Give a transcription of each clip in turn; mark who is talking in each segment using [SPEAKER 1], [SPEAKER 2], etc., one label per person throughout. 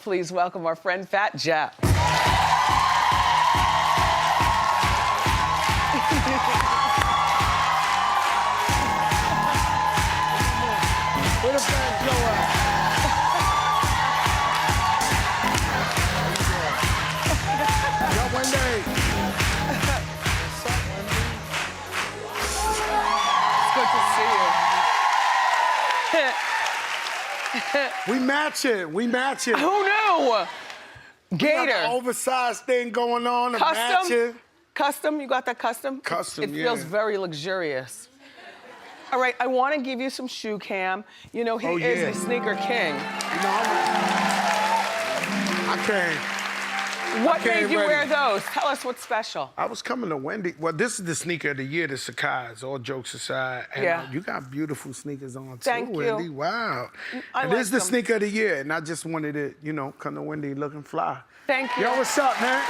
[SPEAKER 1] please welcome our friend Fat Joe.
[SPEAKER 2] Where the Fat Joe at? Yo, Wendy. What's up, Wendy?
[SPEAKER 1] It's good to see you.
[SPEAKER 2] We matching.
[SPEAKER 1] Who knew? Gator.
[SPEAKER 2] We got an oversized thing going on, a
[SPEAKER 1] Custom?
[SPEAKER 2] matching.
[SPEAKER 1] Custom? You got that custom?
[SPEAKER 2] Custom,
[SPEAKER 1] It feels
[SPEAKER 2] yeah.
[SPEAKER 1] very luxurious. All right, I want to give you some shoe cam. You know, he is the sneaker king.
[SPEAKER 2] You know, I can't.
[SPEAKER 1] What made you wear those? Tell us what's special.
[SPEAKER 2] I was coming to Wendy. Well, this is the sneaker of the year, the Sakai's, all jokes aside. And
[SPEAKER 1] Yeah.
[SPEAKER 2] You got beautiful sneakers on too,
[SPEAKER 1] Thank you.
[SPEAKER 2] Wendy. Wow.
[SPEAKER 1] I
[SPEAKER 2] And
[SPEAKER 1] like
[SPEAKER 2] this is the
[SPEAKER 1] them.
[SPEAKER 2] sneaker of the year, and I just wanted to, you know, come to Wendy looking fly.
[SPEAKER 1] Thank you.
[SPEAKER 2] Yo, what's up, man?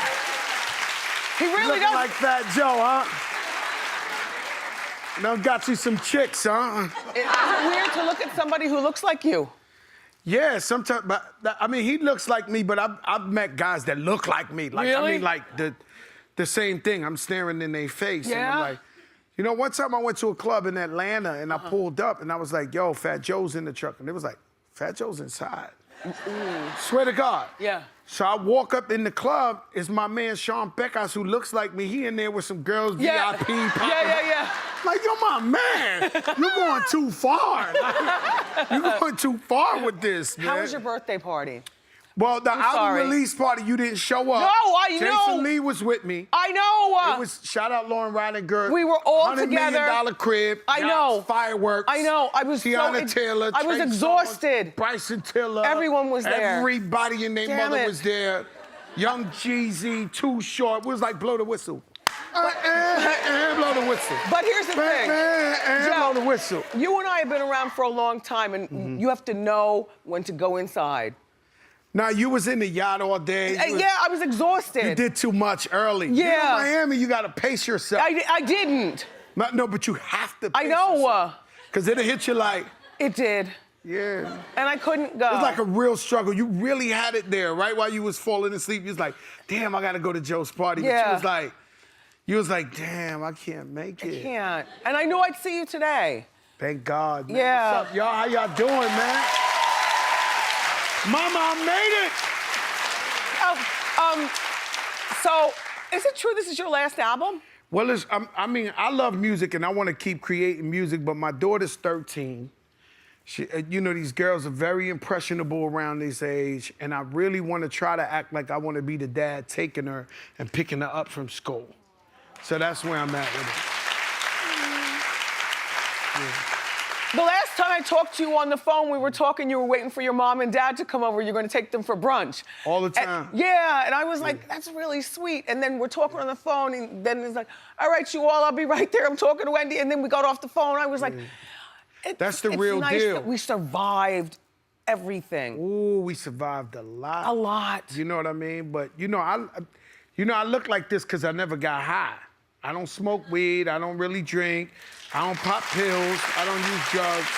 [SPEAKER 1] He really
[SPEAKER 2] Looking
[SPEAKER 1] does.
[SPEAKER 2] like Fat Joe, huh? Done got you some chicks, huh?
[SPEAKER 1] It's weird to look at somebody who looks like you.
[SPEAKER 2] Yeah, sometimes, but I mean, he looks like me, but I've met guys that look like me. Like,
[SPEAKER 1] Really?
[SPEAKER 2] I mean, like the same thing. I'm staring in their face, and
[SPEAKER 1] Yeah?
[SPEAKER 2] I'm like, you know, one time I went to a club in Atlanta, and I pulled up, and I was like, yo, Fat Joe's in the truck, and it was like, Fat Joe's inside. Swear to God.
[SPEAKER 1] Yeah.
[SPEAKER 2] So I walk up in the club, it's my man Sean Beckhouse who looks like me. He in there with some girls,
[SPEAKER 1] Yeah.
[SPEAKER 2] VIP.
[SPEAKER 1] Yeah.
[SPEAKER 2] Like, yo, my man, you're going too far. Like, you're going too far with this, man.
[SPEAKER 1] How was your birthday party?
[SPEAKER 2] Well, the album
[SPEAKER 1] sorry.
[SPEAKER 2] release party, you didn't show up.
[SPEAKER 1] No, I know.
[SPEAKER 2] Jason Lee was with me.
[SPEAKER 1] I know.
[SPEAKER 2] It was, shout out Lauren Ridinger.
[SPEAKER 1] We were all
[SPEAKER 2] $100
[SPEAKER 1] together.
[SPEAKER 2] $100 million crib.
[SPEAKER 1] I know.
[SPEAKER 2] Yachts, Fireworks.
[SPEAKER 1] I know. I was
[SPEAKER 2] Tiana Taylor.
[SPEAKER 1] I was
[SPEAKER 2] Trey
[SPEAKER 1] exhausted.
[SPEAKER 2] Songz, Bryson Tiller.
[SPEAKER 1] Everyone was there.
[SPEAKER 2] Everybody and their
[SPEAKER 1] Damn
[SPEAKER 2] mother
[SPEAKER 1] it.
[SPEAKER 2] was there. Young Jeezy, Too Short. It was like blow the whistle. Blow the whistle.
[SPEAKER 1] But here's the thing.
[SPEAKER 2] Blow the whistle.
[SPEAKER 1] You and I have been around for a long time, and you have to know when to go inside.
[SPEAKER 2] Now, you was in the yacht all day.
[SPEAKER 1] Yeah, I was exhausted.
[SPEAKER 2] You did too much early.
[SPEAKER 1] Yeah.
[SPEAKER 2] You're in Miami, you got to pace yourself.
[SPEAKER 1] I didn't.
[SPEAKER 2] No, but you have to pace
[SPEAKER 1] I know.
[SPEAKER 2] yourself. Because it'll hit you like,
[SPEAKER 1] It did.
[SPEAKER 2] yeah.
[SPEAKER 1] And I couldn't go.
[SPEAKER 2] It's like a real struggle. You really had it there, right? While you was falling asleep, you was like, damn, I got to go to Joe's party.
[SPEAKER 1] Yeah.
[SPEAKER 2] But you was like, damn, I can't make it.
[SPEAKER 1] I can't. And I knew I'd see you today.
[SPEAKER 2] Thank God, man.
[SPEAKER 1] Yeah.
[SPEAKER 2] What's up, y'all? How y'all doing, man? Mama, I made it.
[SPEAKER 1] So, is it true this is your last album?
[SPEAKER 2] Well, I mean, I love music and I want to keep creating music, but my daughter's 13. You know, these girls are very impressionable around this age, and I really want to try to act like I want to be the dad taking her and picking her up from school. So that's where I'm at with it. Yeah.
[SPEAKER 1] The last time I talked to you on the phone, we were talking, you were waiting for your mom and dad to come over. You're going to take them for brunch.
[SPEAKER 2] All the time.
[SPEAKER 1] And I was like, that's really sweet. And then we're talking on the phone, and then it's like, all right, you all, I'll be right there. I'm talking to Wendy. And then we got off the phone. I was like,
[SPEAKER 2] That's the
[SPEAKER 1] it's
[SPEAKER 2] real
[SPEAKER 1] nice
[SPEAKER 2] deal.
[SPEAKER 1] That we survived everything.
[SPEAKER 2] Ooh, we survived a lot.
[SPEAKER 1] A lot.
[SPEAKER 2] You know what I mean? But I look like this because I never got high. I don't smoke weed. I don't really drink. I don't pop pills. I don't use drugs.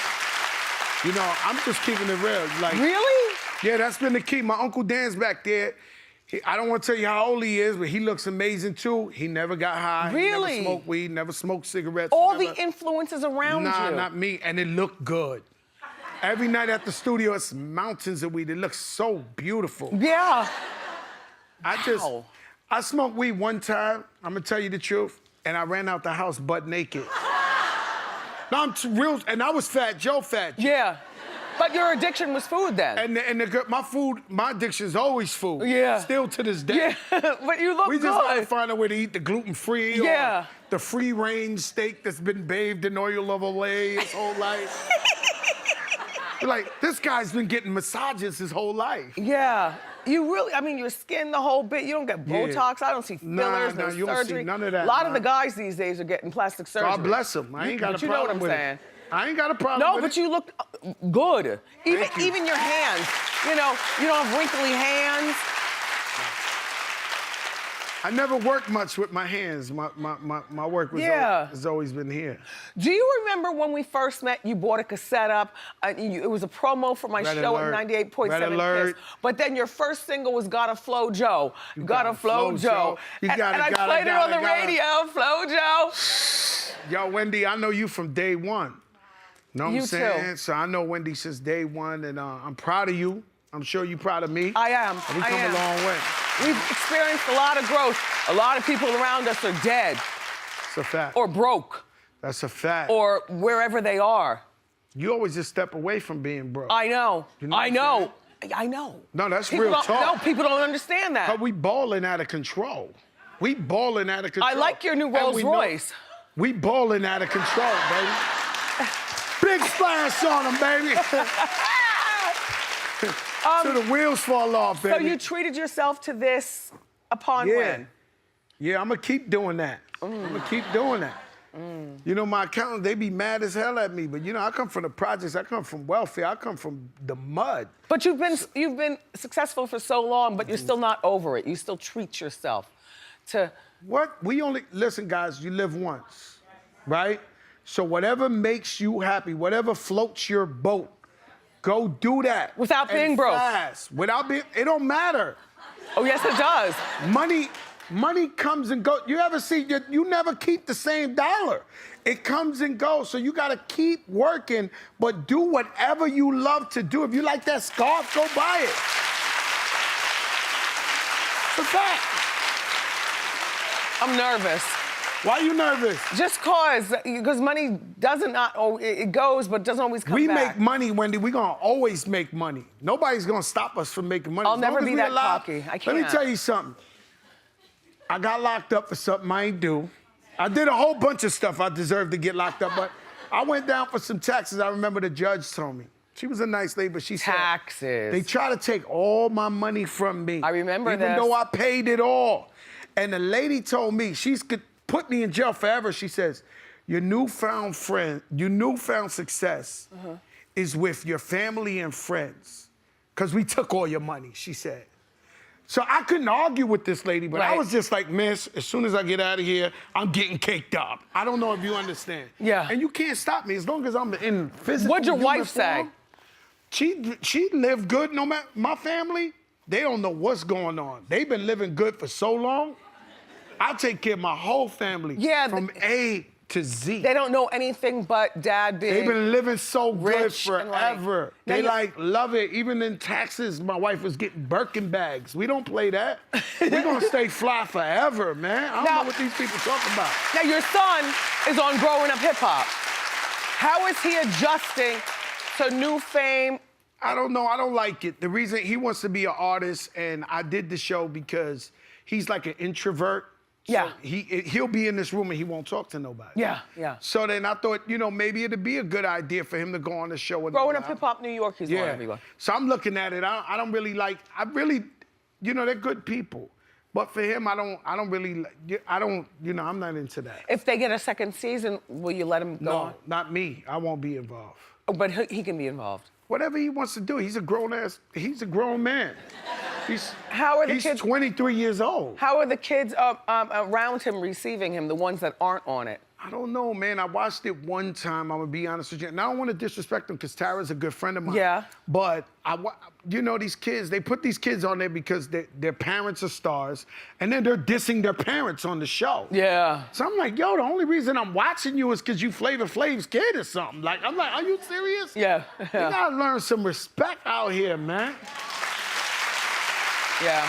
[SPEAKER 2] You know, I'm just keeping it real. Like,
[SPEAKER 1] Really?
[SPEAKER 2] Yeah, that's been the key. My Uncle Dan's back there. I don't want to tell you how old he is, but he looks amazing too. He never got high.
[SPEAKER 1] Really?
[SPEAKER 2] He never smoked weed, never smoked cigarettes.
[SPEAKER 1] All
[SPEAKER 2] never...
[SPEAKER 1] the influences around
[SPEAKER 2] Nah,
[SPEAKER 1] you.
[SPEAKER 2] not me. And it looked good. Every night at the studio, it's mountains of weed. It looks so beautiful.
[SPEAKER 1] Yeah.
[SPEAKER 2] I smoked weed one time, I'm gonna tell you the truth, and I ran out the house butt naked. No, I'm real, and I was Fat Joe.
[SPEAKER 1] Yeah. But your addiction was food then.
[SPEAKER 2] My addiction is always food.
[SPEAKER 1] Yeah.
[SPEAKER 2] Still to this day.
[SPEAKER 1] Yeah, but you look
[SPEAKER 2] We
[SPEAKER 1] good.
[SPEAKER 2] just gotta find a way to eat the gluten-free
[SPEAKER 1] Yeah.
[SPEAKER 2] or the free-range steak that's been bathed in oil of Olay his whole life. Like, this guy's been getting massages his whole life.
[SPEAKER 1] Yeah. You really, I mean, your skin, the whole bit. You don't get Botox. I don't see fillers, no
[SPEAKER 2] you
[SPEAKER 1] surgery.
[SPEAKER 2] don't see none of that.
[SPEAKER 1] A lot of the guys these days are getting plastic surgery.
[SPEAKER 2] God bless them. I ain't got a
[SPEAKER 1] But you know what
[SPEAKER 2] problem
[SPEAKER 1] I'm
[SPEAKER 2] with
[SPEAKER 1] saying.
[SPEAKER 2] it. I ain't got a problem
[SPEAKER 1] No,
[SPEAKER 2] with
[SPEAKER 1] but
[SPEAKER 2] it.
[SPEAKER 1] you look good.
[SPEAKER 2] Thank you.
[SPEAKER 1] Even your hands. You know, you don't have wrinkly hands.
[SPEAKER 2] I never worked much with my hands. My work was has always been here.
[SPEAKER 1] Do you remember when we first met, you bought a cassette up, it was a promo for my show at 98.7 Kiss, but then your first single was Gotta Flow Joe. Gotta Flow Joe. And I played it on the radio, Flow Joe.
[SPEAKER 2] Yo, Wendy, I know you from day one. Know what I'm saying?
[SPEAKER 1] Too.
[SPEAKER 2] So I know Wendy since day one, and I'm proud of you. I'm sure you're proud of me.
[SPEAKER 1] I am.
[SPEAKER 2] We come a long way.
[SPEAKER 1] We've experienced a lot of growth. A lot of people around us are dead.
[SPEAKER 2] It's a fact.
[SPEAKER 1] Or broke.
[SPEAKER 2] That's a fact.
[SPEAKER 1] Or wherever they are.
[SPEAKER 2] You always just step away from being broke.
[SPEAKER 1] I know.
[SPEAKER 2] You know
[SPEAKER 1] I know. I know.
[SPEAKER 2] No, that's
[SPEAKER 1] people
[SPEAKER 2] real talk.
[SPEAKER 1] No, people don't understand that.
[SPEAKER 2] But we balling out of control. We balling out of control.
[SPEAKER 1] I like your new Rolls Royce.
[SPEAKER 2] We balling out of control, baby. Big splash on them, baby. So the wheels fall off, baby.
[SPEAKER 1] So you treated yourself to this upon when?
[SPEAKER 2] Yeah, I'm gonna keep doing that. I'm gonna keep doing that. You know, my accountant, they be mad as hell at me, but you know, I come from the projects, I come from welfare, I come from the mud.
[SPEAKER 1] But you've been successful for so long, but you're still not over it. You still treat yourself to...
[SPEAKER 2] What? Listen, guys, you live once, right? So whatever makes you happy, whatever floats your boat, go do that.
[SPEAKER 1] Without being broke.
[SPEAKER 2] Fast. It don't matter.
[SPEAKER 1] Oh, yes, it does.
[SPEAKER 2] Money comes and goes. You ever see, you never keep the same dollar. It comes and goes, so you gotta keep working, but do whatever you love to do. If you like that scarf, go buy it. It's a fact.
[SPEAKER 1] I'm nervous.
[SPEAKER 2] Why are you nervous?
[SPEAKER 1] Just because money it goes, but doesn't always come back.
[SPEAKER 2] We make money, Wendy. We're gonna always make money. Nobody's gonna stop us from making money.
[SPEAKER 1] I'll never be that cocky. I can't.
[SPEAKER 2] Let me tell you something. I got locked up for something I ain't do. I did a whole bunch of stuff I deserved to get locked up, but I went down for some taxes. I remember the judge told me. She was a nice lady, but she said...
[SPEAKER 1] Taxes.
[SPEAKER 2] They try to take all my money from me.
[SPEAKER 1] I remember
[SPEAKER 2] Even though I paid it all. And the lady told me, she's could put me in jail forever. She says, your newfound success is with your family and friends. Because we took all your money, she said. So I couldn't argue with this lady, but I was just like, miss, as soon as I get out of here, I'm getting caked up. I don't know if you understand.
[SPEAKER 1] Yeah.
[SPEAKER 2] And you can't stop me as long as I'm in physical
[SPEAKER 1] What'd your wife say?
[SPEAKER 2] She lived good no matter, my family, they don't know what's going on. They've been living good for so long. I take care of my whole family from A to Z.
[SPEAKER 1] They don't know anything but dad being
[SPEAKER 2] They've been living so good forever. They love it. Even in taxes, my wife was getting Birkin bags. We don't play that. We're gonna stay fly forever, man. I don't know what these people talking about.
[SPEAKER 1] Now your son is on Growing Up Hip Hop. How is he adjusting to new fame?
[SPEAKER 2] I don't know, I don't like it. The reason he wants to be an artist, and I did the show because he's like an introvert. So he'll be in this room and he won't talk to nobody.
[SPEAKER 1] Yeah.
[SPEAKER 2] So then I thought, you know, maybe it'd be a good idea for him to go on the show.
[SPEAKER 1] Growing Up Hip Hop New York, he's on everywhere.
[SPEAKER 2] So I'm looking at it. I don't really like. You know, they're good people, but for him, I don't really. You know, I'm not into that.
[SPEAKER 1] If they get a second season, will you let him go on?
[SPEAKER 2] No, not me. I won't be involved.
[SPEAKER 1] Oh, but he can be involved.
[SPEAKER 2] Whatever he wants to do. He's a grown man.
[SPEAKER 1] How are the kids?
[SPEAKER 2] He's 23 years old.
[SPEAKER 1] How are the kids around him receiving him, the ones that aren't on it?
[SPEAKER 2] I don't know, man. I watched it one time, I'm gonna be honest with you. And I don't want to disrespect them because Tara's a good friend of mine. Yeah. But, you know, these kids, they put these kids on there because their parents are stars, and then they're dissing their parents on the show. Yeah. So I'm like, yo, the only reason I'm watching you is because you Flavor Flav's kid or something. Like, I'm like, are you serious? Yeah. You gotta learn some respect out here, man. Yeah.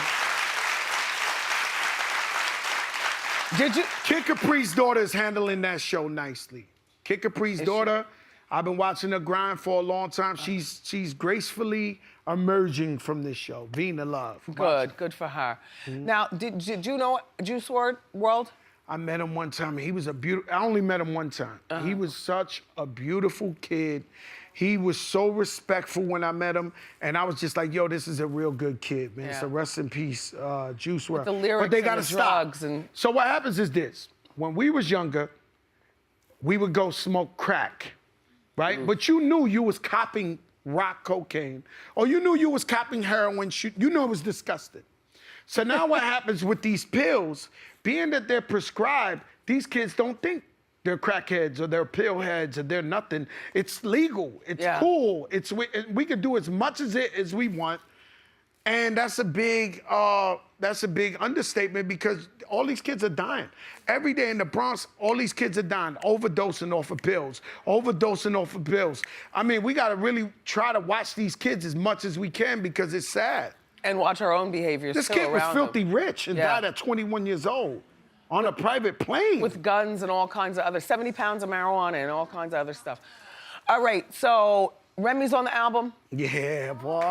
[SPEAKER 2] Kid Capri's daughter is handling that show nicely. Kid Capri's daughter, I've been watching her grind for a long time. She's gracefully emerging from this show. Vina Love.
[SPEAKER 1] Good for her. Now, did you know JuSW?
[SPEAKER 2] I met him one time. He was I only met him one time. He was such a beautiful kid. He was so respectful when I met him, and I was just like, yo, this is a real good kid, man. So rest in peace, JuSW.
[SPEAKER 1] With the lyrics
[SPEAKER 2] but they gotta
[SPEAKER 1] and the drugs and...
[SPEAKER 2] So what happens is this. When we was younger, we would go smoke crack, right? But you knew you was copping rock cocaine, or you knew you was copping heroin. You knew it was disgusting. So now what happens with these pills, being that they're prescribed, these kids don't think they're crackheads or they're pill heads or they're nothing. It's legal. It's cool. We can do as much as we want. And that's a big understatement because all these kids are dying. Every day in the Bronx, all these kids are dying, overdosing off of pills. I mean, we gotta really try to watch these kids as much as we can because it's sad.
[SPEAKER 1] And watch our own behaviors
[SPEAKER 2] This
[SPEAKER 1] too
[SPEAKER 2] kid was
[SPEAKER 1] around
[SPEAKER 2] filthy
[SPEAKER 1] them.
[SPEAKER 2] rich and died at 21 years old on a private plane.
[SPEAKER 1] With guns and all kinds of other, 70 pounds of marijuana and all kinds of other stuff. All right, so Remy's on the album?
[SPEAKER 2] Yeah, boy.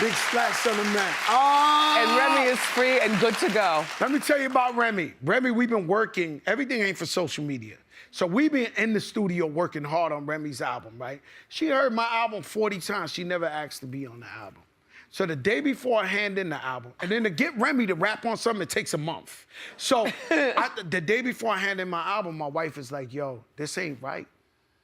[SPEAKER 2] Big splash on the man.
[SPEAKER 1] And Remy is free and good to go.
[SPEAKER 2] Let me tell you about Remy. Remy, we've been working, everything ain't for social media. So we've been in the studio working hard on Remy's album, right? She heard my album 40 times. She never asked to be on the album. So the day before I hand in the album, and then to get Remy to rap on something, it takes a month. So the day before I hand in my album, my wife is like, yo, this ain't right.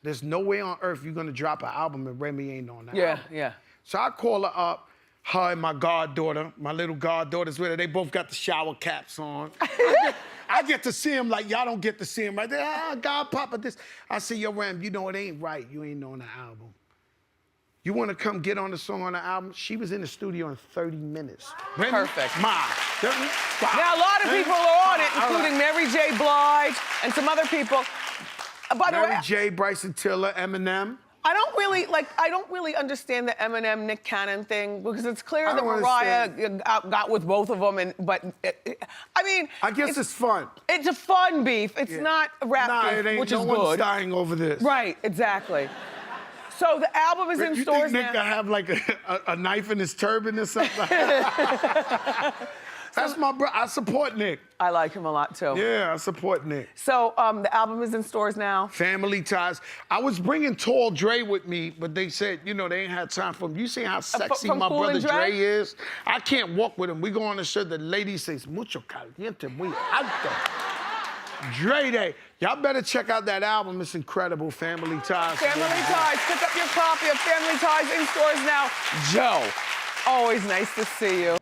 [SPEAKER 2] There's no way on earth you're gonna drop an album and Remy ain't on the album.
[SPEAKER 1] Yeah.
[SPEAKER 2] So I call her up, her and my goddaughter, my little goddaughter's with her. They both got the shower caps on. I get to see him like y'all don't get to see him right there. God, Papa, this. I say, yo, Ram, you know it ain't right. You ain't on the album. You want to come get on the song on the album? She was in the studio in 30 minutes. Remy,
[SPEAKER 1] Perfect.
[SPEAKER 2] Now,
[SPEAKER 1] a lot of people are on it, including Mary J. Blige and some other people. By the way,
[SPEAKER 2] Mary J., Bryson Tiller, Eminem.
[SPEAKER 1] I don't really understand the Eminem Nick Cannon thing because it's clear that Mariah got with both of them, I mean,
[SPEAKER 2] I guess it's fun.
[SPEAKER 1] It's a fun beef. It's not a rap beef, which is good.
[SPEAKER 2] No one's dying over this.
[SPEAKER 1] Right, exactly. So the album is in stores now.
[SPEAKER 2] You think Nick could have like a knife in his turban or something? That's my bro. I support Nick.
[SPEAKER 1] I like him a lot too.
[SPEAKER 2] Yeah, I support Nick.
[SPEAKER 1] So the album is in stores now.
[SPEAKER 2] Family Ties. I was bringing Tall Dre with me, but they said, you know, they ain't had time for him. You see how sexy my brother Dre is? I can't walk with him. We go on the show, the lady says, mucho caliente, muy alto. Dre Day. Y'all better check out that album. It's incredible. Family Ties.
[SPEAKER 1] Family Ties. Pick up your copy of Family Ties in stores now. Joe, always nice to see you.